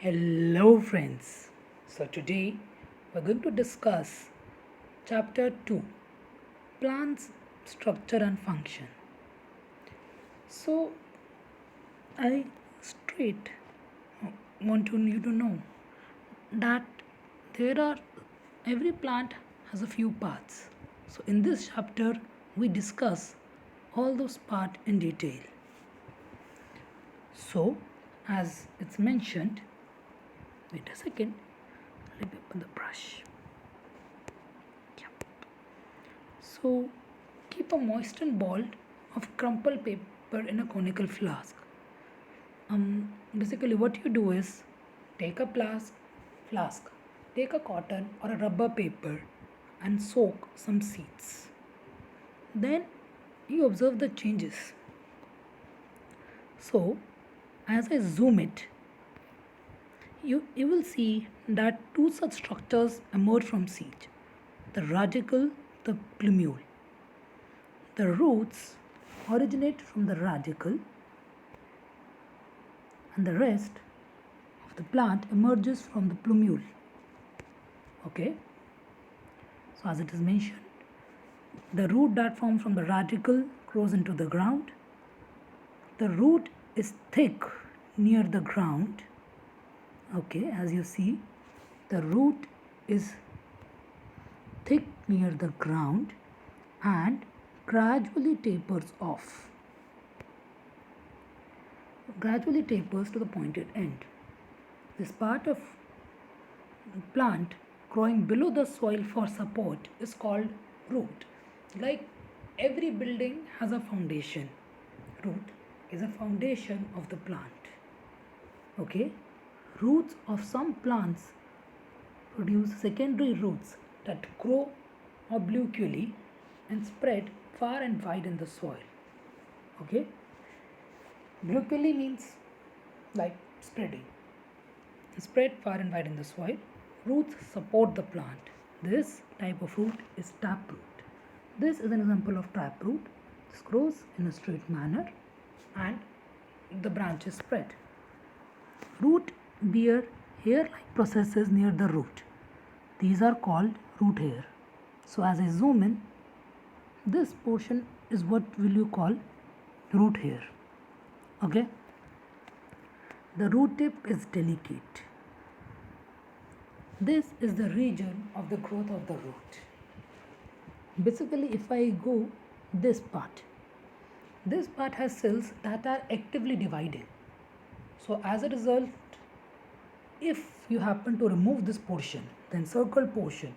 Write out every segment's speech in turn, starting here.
Hello, friends. So, today we're going to discuss Chapter 2, Plants, Structure and Function. So, I straight want you to know that there are every plant has a few parts. So, in this chapter, we discuss all those parts in detail. So, as it's mentioned, wait a second, let me open the brush. So, keep a moistened ball of crumpled paper in a conical flask. Basically, what you do is take a flask, take a cotton or a rubber paper, and soak some seeds. Then you observe the changes. So, as I zoom it, you will see that two such structures emerge from seed: the radicle, the plumule. The roots originate from the radicle, and the rest of the plant emerges from the plumule. Okay, so as it is mentioned, the root that forms from the radicle grows into the ground. The root is thick near the ground. Okay, as you see, the root is thick near the ground and gradually tapers off. Gradually tapers to the pointed end. This part of plant growing below the soil for support is called root. Like every building has a foundation. Root is a foundation of the plant. Okay? Roots of some plants produce secondary roots that grow obliquely and spread far and wide in the soil. Okay? Obliquely means like spreading. Spread far and wide in the soil. Roots support the plant. This type of root is taproot. This is an example of taproot. This grows in a straight manner and the branches spread. Root bear hair-like processes near the root. These are called root hair. So as I zoom in, this portion is what will you call root hair. Okay? The root tip is delicate. This is the region of the growth of the root. Basically, if I go this part has cells that are actively dividing. So as a result, if you happen to remove this portion, the encircled portion,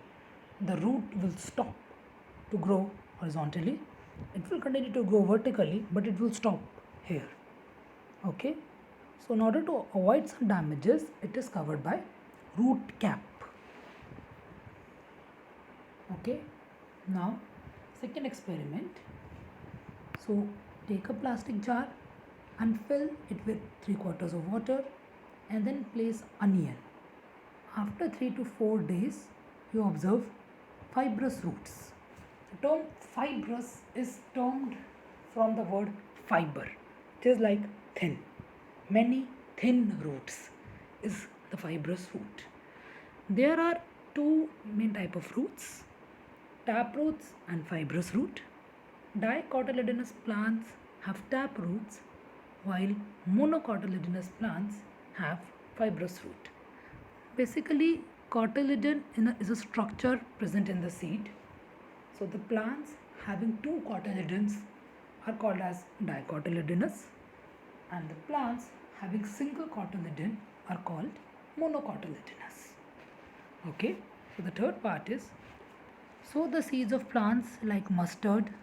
the root will stop to grow horizontally. It will continue to grow vertically, but it will stop here. Okay. So in order to avoid some damages, it is covered by root cap. Okay, now second experiment. So take a plastic jar and fill it with 3/4 of water and then place onion. After 3 to 4 days, you observe fibrous roots. The term fibrous is termed from the word fiber. It is like thin. Many thin roots is the fibrous root. There are two main type of roots: tap roots and fibrous root. Dicotyledonous plants have tap roots while monocotyledonous plants have fibrous root. Basically, cotyledon is a structure present in the seed. So the plants having two cotyledons are called as dicotyledonous, and the plants having single cotyledon are called monocotyledonous. Okay, so the third part is sow the seeds of plants like mustard,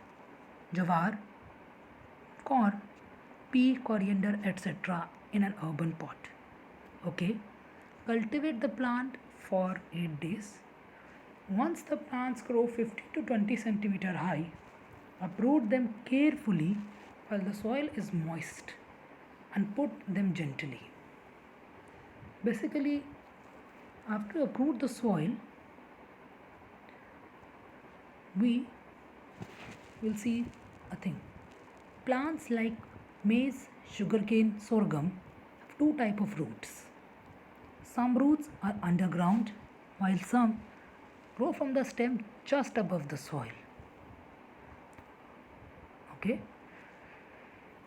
jawar, corn, pea, coriander, etc. in an urban pot. Okay, cultivate the plant for 8 days. Once the plants grow 50 to 20 centimeter high, uproot them carefully while the soil is moist and put them gently. Basically, after you uproot the soil, we will see a thing. Plants like maize, sugarcane, sorghum have two type of roots. Some roots are underground, while some grow from the stem just above the soil. Okay,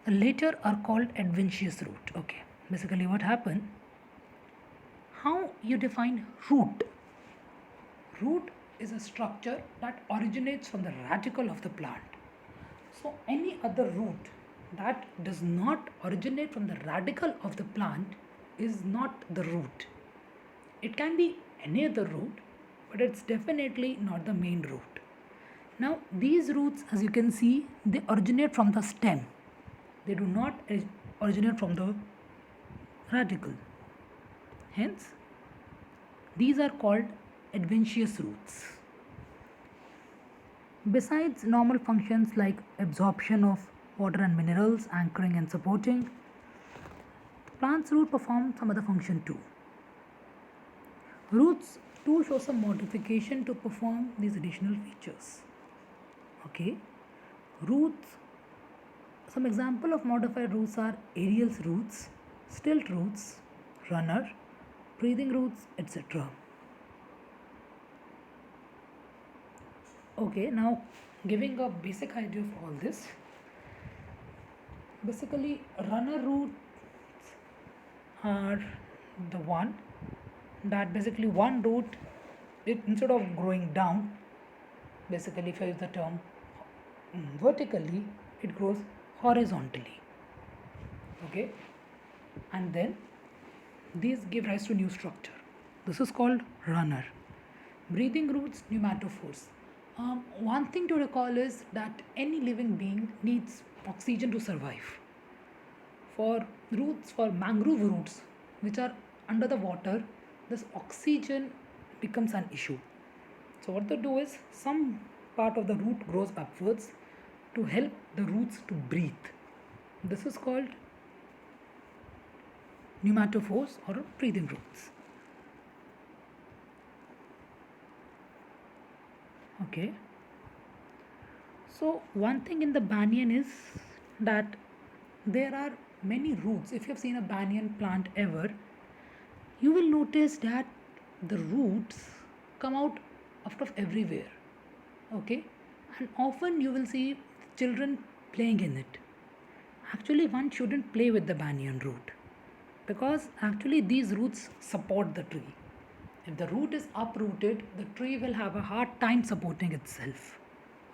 the later are called adventitious root. Okay, basically what happened, how you define root. Root is a structure that originates from the radicle of the plant. So any other root that does not originate from the radicle of the plant is not the root. It can be any other root, but it's definitely not the main root. Now these roots, as you can see, they originate from the stem. They do not originate from the radicle. Hence, these are called adventitious roots. Besides normal functions like absorption of water and minerals, anchoring and supporting, plant's root perform some other function too. Roots too show some modification to perform these additional features. Okay, roots, some example of modified roots are aerial roots, stilt roots, runner, breathing roots, etc. Okay, now giving a basic idea of all this. Basically, runner roots are the one that basically one root, it instead of growing down, basically if I use the term vertically, it grows horizontally. Okay, and then these give rise to new structure. This is called runner. Breathing roots, pneumatophores. One thing to recall is that any living being needs oxygen to survive. For roots, for mangrove roots, which are under the water, this oxygen becomes an issue. So what they do is some part of the root grows upwards to help the roots to breathe. This is called pneumatophores or breathing roots. Okay. So one thing in the banyan is that there are many roots. If you have seen a banyan plant ever, you will notice that the roots come out of everywhere. Okay, and often you will see children playing in it. Actually, one shouldn't play with the banyan root because actually these roots support the tree. If the root is uprooted, the tree will have a hard time supporting itself.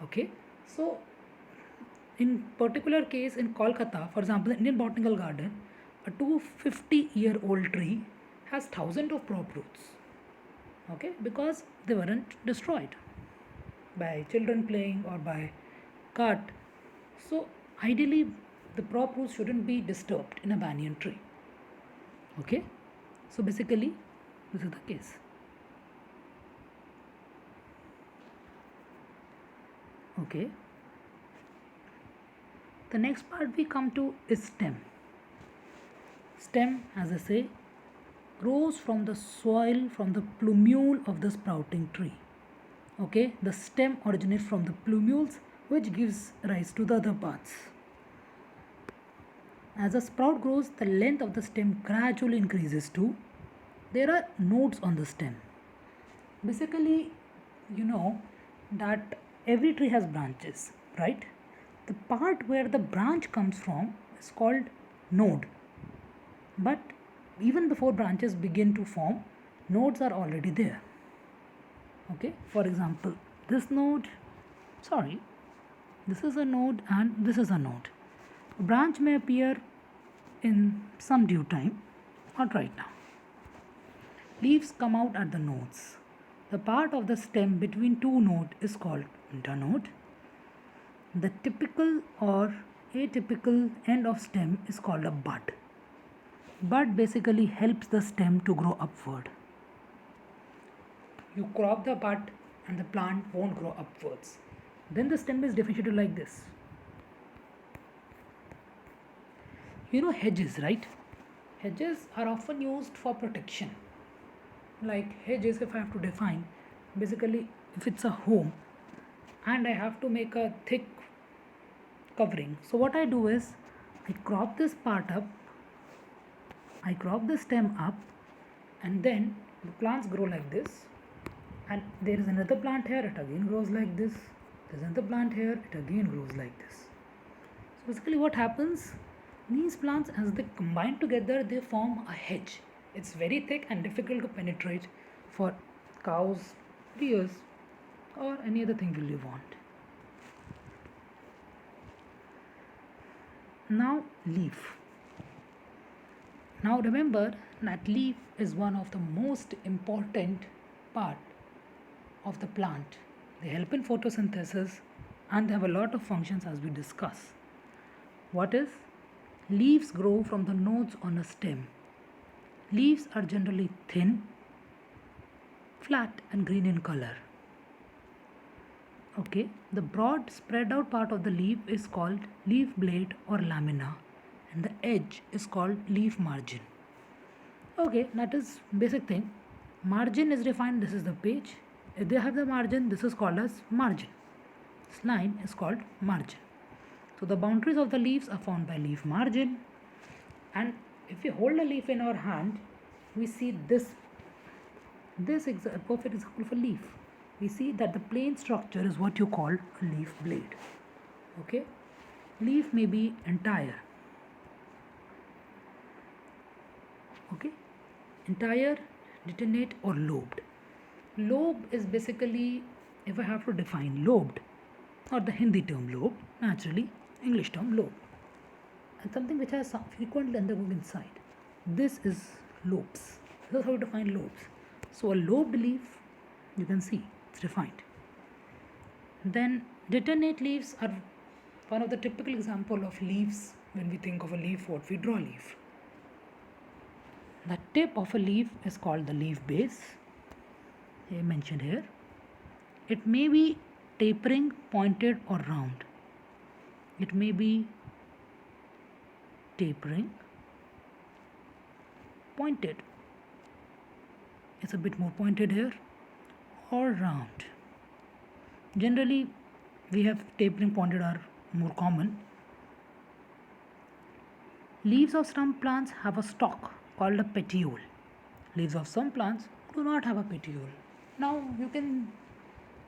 Okay, so in particular case in Kolkata, for example, the Indian Botanical Garden, a 250-year-old tree has thousands of prop roots. Okay, because they weren't destroyed by children playing or by cut. So ideally, the prop roots shouldn't be disturbed in a banyan tree. Okay, so basically, this is the case. Okay. The next part we come to is stem. Stem, as I say, grows from the soil, from the plumule of the sprouting tree. Okay, the stem originates from the plumules, which gives rise to the other parts. As a sprout grows, the length of the stem gradually increases too. There are nodes on the stem. Basically, you know that every tree has branches, right? The part where the branch comes from is called node. But even before branches begin to form, nodes are already there. Okay, for example, this node, sorry, this is a node and this is a node. A branch may appear in some due time, not right now. Leaves come out at the nodes. The part of the stem between two nodes is called internode. The typical or atypical end of stem is called a bud. Bud basically helps the stem to grow upward. You crop the bud and the plant won't grow upwards. Then the stem is differentiated like this. You know hedges, right? Hedges are often used for protection. Like hedges, if I have to define, basically if it's a home and I have to make a thick covering. So what I do is I crop this part up, I crop the stem up and then the plants grow like this, and there is another plant here, it again grows like this. There's another plant here, it again grows like this. So basically what happens, these plants, as they combine together, they form a hedge. It's very thick and difficult to penetrate for cows, deers, or any other thing you want. Now leaf. Now remember that leaf is one of the most important part of the plant. They help in photosynthesis and they have a lot of functions as we discuss. What is? Leaves grow from the nodes on a stem. Leaves are generally thin, flat and green in color. Okay, the broad spread out part of the leaf is called leaf blade or lamina, and the edge is called leaf margin. Okay, that is basic thing. Margin is defined, this is the page. If they have the margin, this is called as margin. This line is called margin. So the boundaries of the leaves are formed by leaf margin, and if we hold a leaf in our hand, we see this is a perfect example of a leaf. We see that the plain structure is what you call a leaf blade. Okay, leaf may be entire. Okay, entire, detonate or lobed. Lobe is basically, if I have to define lobed, or the Hindi term lobe, naturally English term lobe, and something which has frequently undergone inside. This is lobes. This is how you define lobes. So a lobed leaf, you can see it's defined. Then detonate leaves are one of the typical example of leaves. When we think of a leaf, what we draw a leaf. The tip of a leaf is called the leaf base, mentioned here. It may be tapering, pointed or round. It may be tapering, pointed, it's a bit more pointed here, or round. Generally we have tapering, pointed are more common. Leaves of some plants have a stalk called a petiole. Leaves of some plants do not have a petiole. Now you can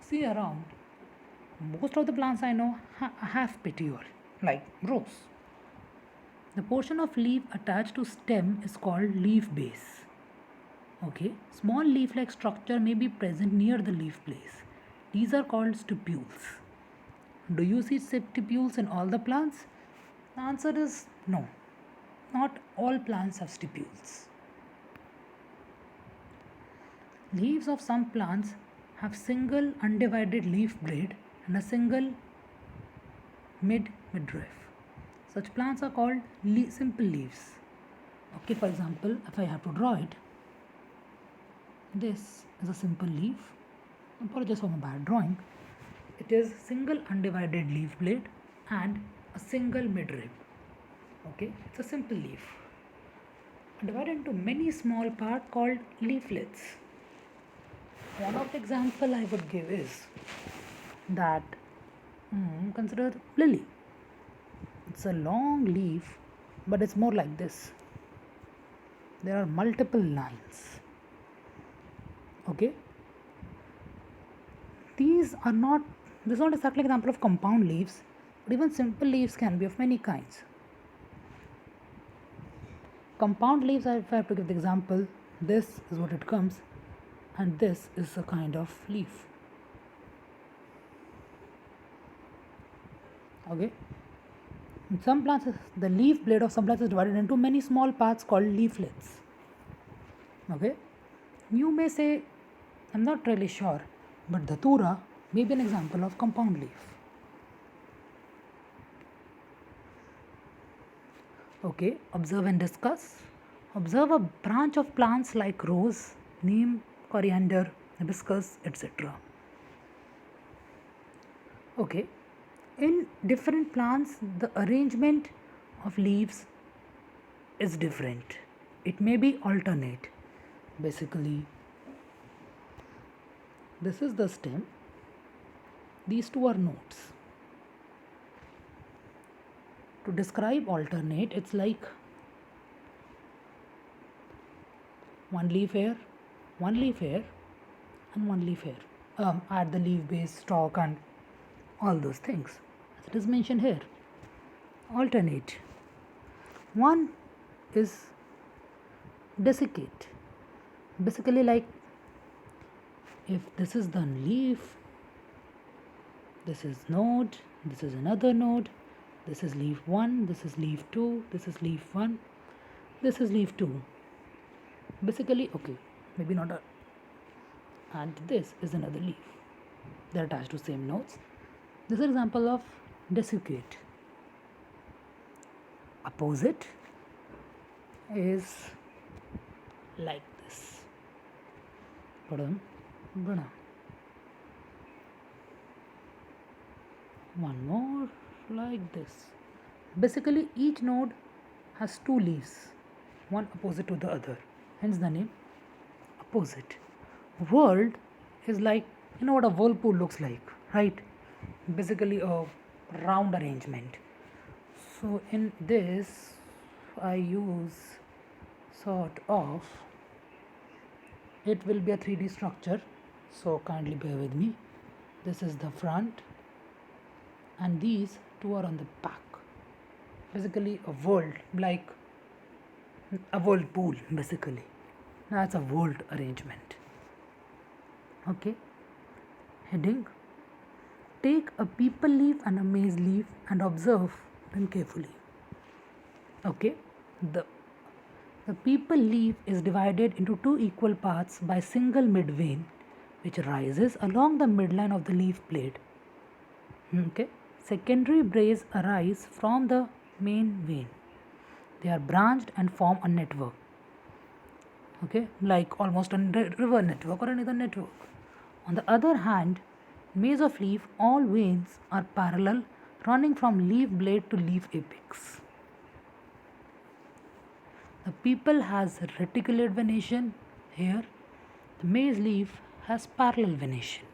see around, most of the plants I know have petiole, like rose. The portion of leaf attached to stem is called leaf base. Okay, small leaf-like structure may be present near the leaf base. These are called stipules. Do you see stipules in all the plants? The answer is no. Not all plants have stipules. Leaves of some plants have single undivided leaf blade and a single midrib. Such plants are called simple leaves. Okay, for example, if I have to draw it, this is a simple leaf. Apologies for my bad drawing. It is single undivided leaf blade and a single midrib. Okay, it's a simple leaf divided into many small parts called leaflets. One of the example I would give is that consider lily. It's a long leaf, but it's more like this. There are multiple lines. Okay, this is not exactly an example of compound leaves, but even simple leaves can be of many kinds. Compound leaves, if I have to give the example, this is what it comes, and this is a kind of leaf. Okay, in some plants, the leaf blade of some plants is divided into many small parts called leaflets. Okay, you may say, I'm not really sure, but Dhatura may be an example of compound leaf. Okay, observe and discuss. Observe a branch of plants like rose, neem, coriander, hibiscus, etc. Okay, in different plants, the arrangement of leaves is different. It may be alternate. Basically, this is the stem. These two are nodes. To describe alternate, it's like One leaf here, one leaf here, and one leaf here. Add the leaf base, stalk, and all those things. As it is mentioned here. Alternate. One is desiccate. Basically, like if this is the leaf, this is node, this is another node, this is leaf 1, this is leaf 2, this is leaf 1, this is leaf 2. Basically, okay, maybe not a, and this is another leaf. They're attached to same nodes. This is an example of desiccate. Opposite is like this. One more like this. Basically, each node has two leaves, one opposite to the other, hence the name opposite. World is like, you know what a whirlpool looks like, right? Basically a round arrangement. So in this I use sort of, it will be a 3D structure, so kindly bear with me. This is the front and these two are on the back. Basically a world, like a whirlpool basically. That's a world arrangement. Okay. Heading. Take a people leaf and a maize leaf and observe them carefully. Okay. The people leaf is divided into two equal parts by single mid vein which rises along the midline of the leaf blade. Okay. Secondary braids arise from the main vein. They are branched and form a network. Okay, like almost a river network or another network. On the other hand, maize of leaf, all veins are parallel, running from leaf blade to leaf apex. The people has reticulate venation here. The maize leaf has parallel venation.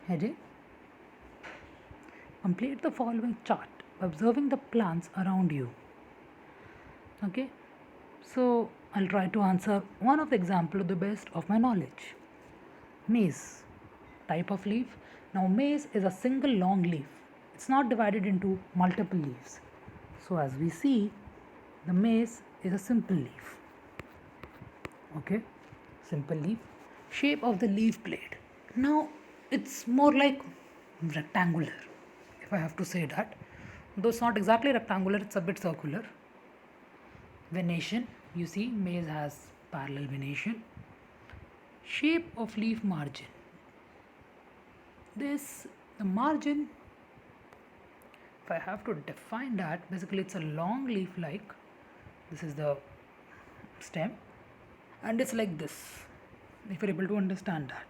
Heading. Complete the following chart by observing the plants around you. Okay, so I'll try to answer one of the example to the best of my knowledge. Maize, type of leaf. Now maize is a single long leaf. It's not divided into multiple leaves. So as we see, the maize is a simple leaf. Okay, simple leaf. Shape of the leaf blade. Now it's more like rectangular, if I have to say that. Though it's not exactly rectangular, it's a bit circular. Venation, you see maize has parallel venation. Shape of leaf margin. The margin, if I have to define that, basically it's a long leaf like, this is the stem and it's like this, if you're able to understand that.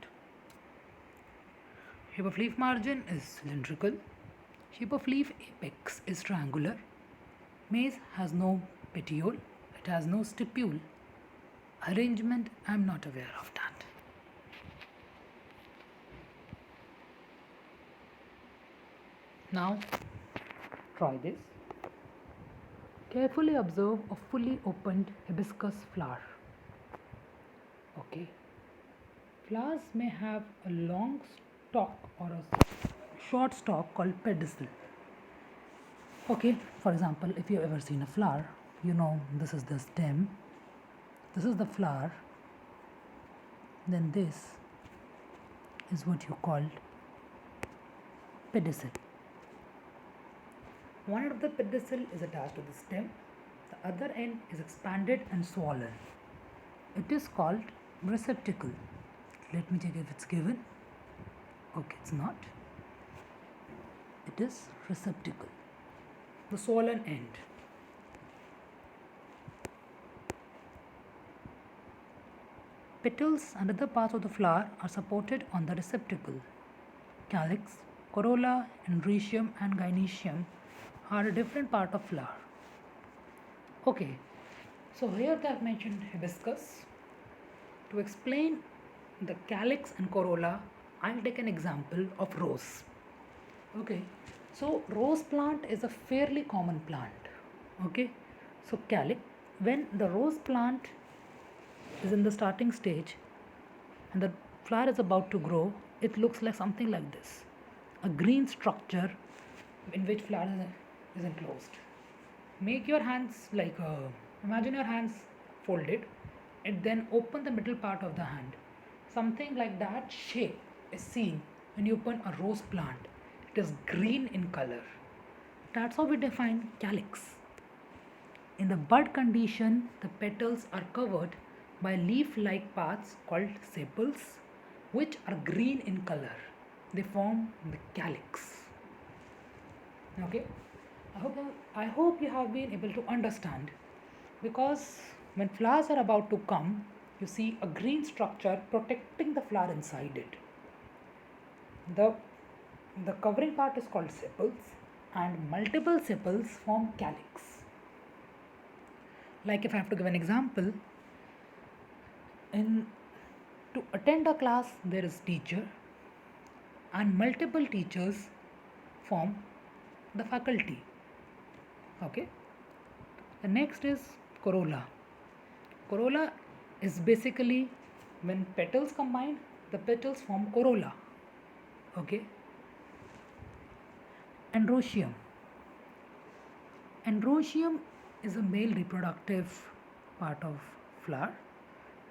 Shape of leaf margin is cylindrical. Shape of leaf apex is triangular. Maize has no petiole, it has no stipule. Arrangement, I am not aware of that. Now try this. Carefully observe a fully opened hibiscus flower. Okay. Flowers may have a long stalk or a short stalk called pedicel. Okay, for example, if you've ever seen a flower, you know this is the stem, this is the flower, then this is what you called pedicel. One end of the pedicel is attached to the stem, the other end is expanded and swollen. It is called receptacle. Let me check if it's given. Okay, it's not. It is receptacle. The swollen end. Petals and other parts of the flower are supported on the receptacle. Calyx, corolla, androecium and gynoecium are a different part of flower. Okay, so here they have mentioned hibiscus. To explain the calyx and corolla, I'll take an example of rose. Okay, so rose plant is a fairly common plant. Okay, so calyx, when the rose plant is in the starting stage and the flower is about to grow, it looks like something like this, a green structure in which flower is enclosed. Make your hands like, imagine your hands folded and then open the middle part of the hand. Something like that shape is seen when you open a rose plant. It is green in color. That's how we define calyx. In the bud condition, the petals are covered by leaf-like parts called sepals, which are green in color. They form the calyx. Okay, I hope you have been able to understand, because when flowers are about to come, you see a green structure protecting the flower inside it. The the covering part is called sepals, and multiple sepals form calyx. Like if I have to give an example, in to attend a class there is teacher and multiple teachers form the faculty. Okay, the next is corolla. Corolla is basically when petals combine, the petals form corolla. Okay, androecium. Androecium is a male reproductive part of flower.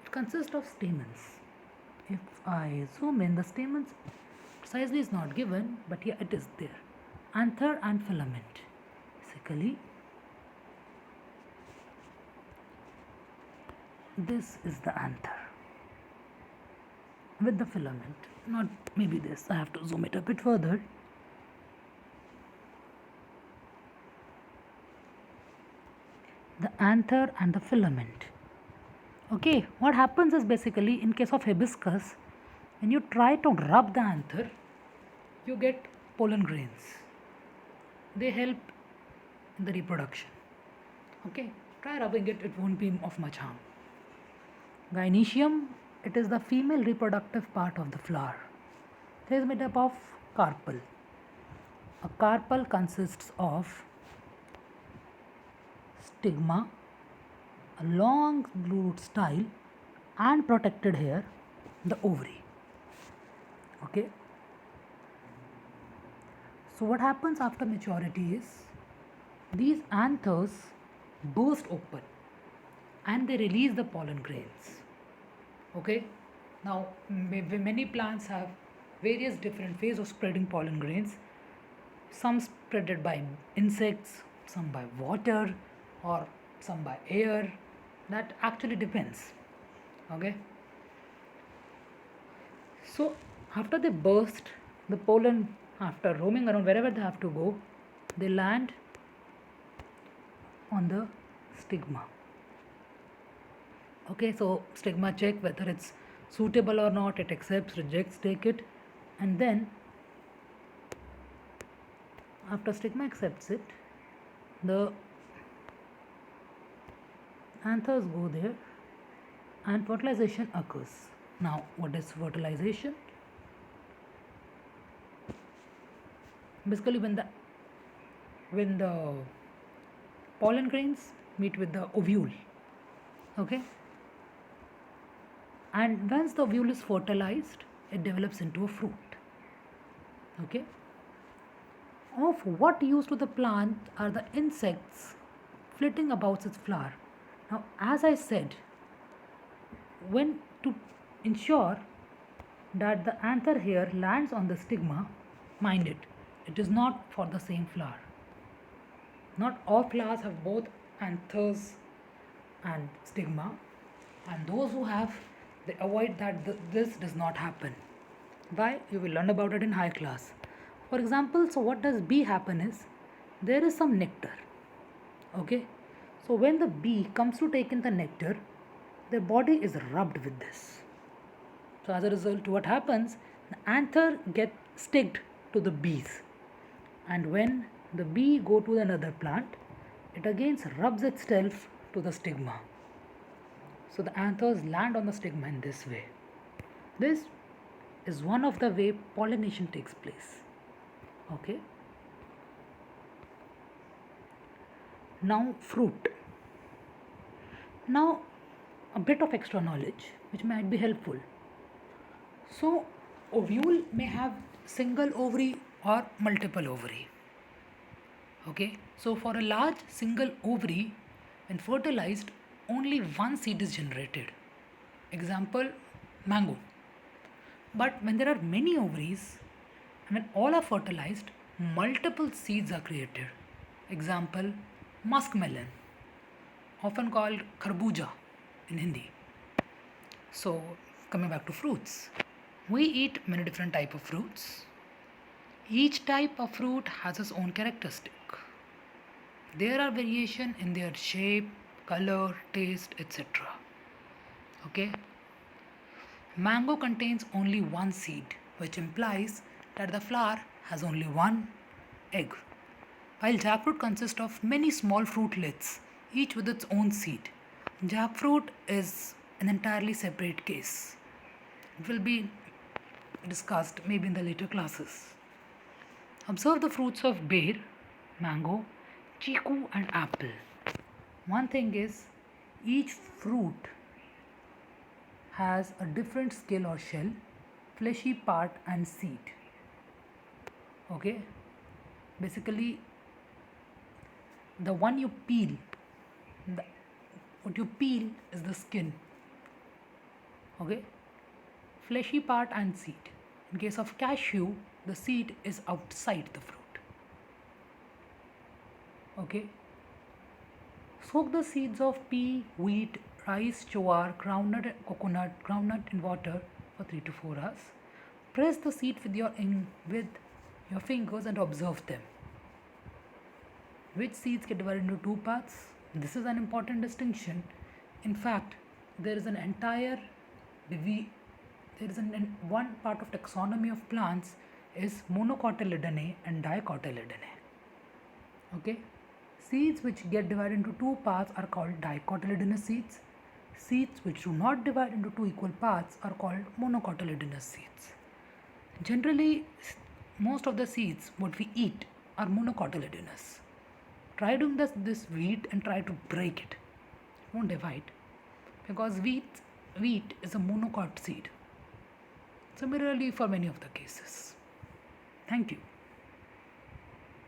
It consists of stamens. If I zoom in, the stamens precisely is not given, but yeah, it is there. Anther and filament. Basically, this is the anther with the filament. Not maybe this. I have to zoom it a bit further. The anther and the filament. Okay, what happens is basically in case of hibiscus, when you try to rub the anther, you get pollen grains. They help in the reproduction. Okay, try rubbing it, it won't be of much harm. Gynoecium, it is the female reproductive part of the flower. It is made up of carpel. A carpel consists of stigma, a long root style, and protected hair, the ovary. Okay. So what happens after maturity is these anthers burst open and they release the pollen grains. Okay. Now many plants have various different ways of spreading pollen grains. Some spreaded by insects, some by water, or some by air. That actually depends. Okay. So after they burst, the pollen, after roaming around wherever they have to go, they land on the stigma. Okay, so stigma check whether it's suitable or not, it accepts, rejects, take it, and then after stigma accepts it, the anthers go there and fertilization occurs. Now, what is fertilization? Basically, when the pollen grains meet with the ovule, okay, and once the ovule is fertilized, it develops into a fruit. Okay. Of what use to the plant are the insects flitting about its flower. Now, as I said, when to ensure that the anther hair lands on the stigma, mind it, it is not for the same flower. Not all flowers have both anthers and stigma, and those who have, they avoid that this does not happen. Why? You will learn about it in high class. For example, so what does bee happen is there is some nectar. Okay, so when the bee comes to take in the nectar, their body is rubbed with this. So as a result, what happens? The anther gets sticked to the bees, and when the bee go to another plant, it again rubs itself to the stigma. So the anthers land on the stigma in this way. This is one of the way pollination takes place. Okay. Now fruit. Now a bit of extra knowledge which might be helpful. So ovule may have single ovary or multiple ovary. Okay, so for a large single ovary, when fertilized, only one seed is generated. Example, mango. But when there are many ovaries, and when all are fertilized, multiple seeds are created. Example, muskmelon, often called kharbuja in Hindi. So, coming back to fruits, we eat many different type of fruits. Each type of fruit has its own characteristic. There are variation in their shape, color, taste, etc. Okay? Mango contains only one seed, which implies that the flower has only one egg, while jackfruit consists of many small fruitlets, each with its own seed. Jackfruit is an entirely separate case. It will be discussed maybe in the later classes. Observe the fruits of bear, mango, chiku, and apple. One thing is, each fruit has a different scale or shell, fleshy part, and seed. Okay, basically, the one you peel, the, what you peel is the skin. Okay, fleshy part and seed. In case of cashew, the seed is outside the fruit. Okay, soak the seeds of pea, wheat, rice, jowar, groundnut, coconut, groundnut in water for 3 to 4 hours. Press the seed with your fingers and observe them. Which seeds get divided into two parts? This is an important distinction. In fact, there is an entire one part of taxonomy of plants is monocotyledonnae and dicotyledonnae. Okay, seeds which get divided into two parts are called dicotyledonous seeds. Seeds which do not divide into two equal parts are called monocotyledonous seeds. Generally, most of the seeds what we eat are monocotyledonous. Try doing this wheat and try to break it. It won't divide because wheat is a monocot seed. Similarly for many of the cases. Thank you.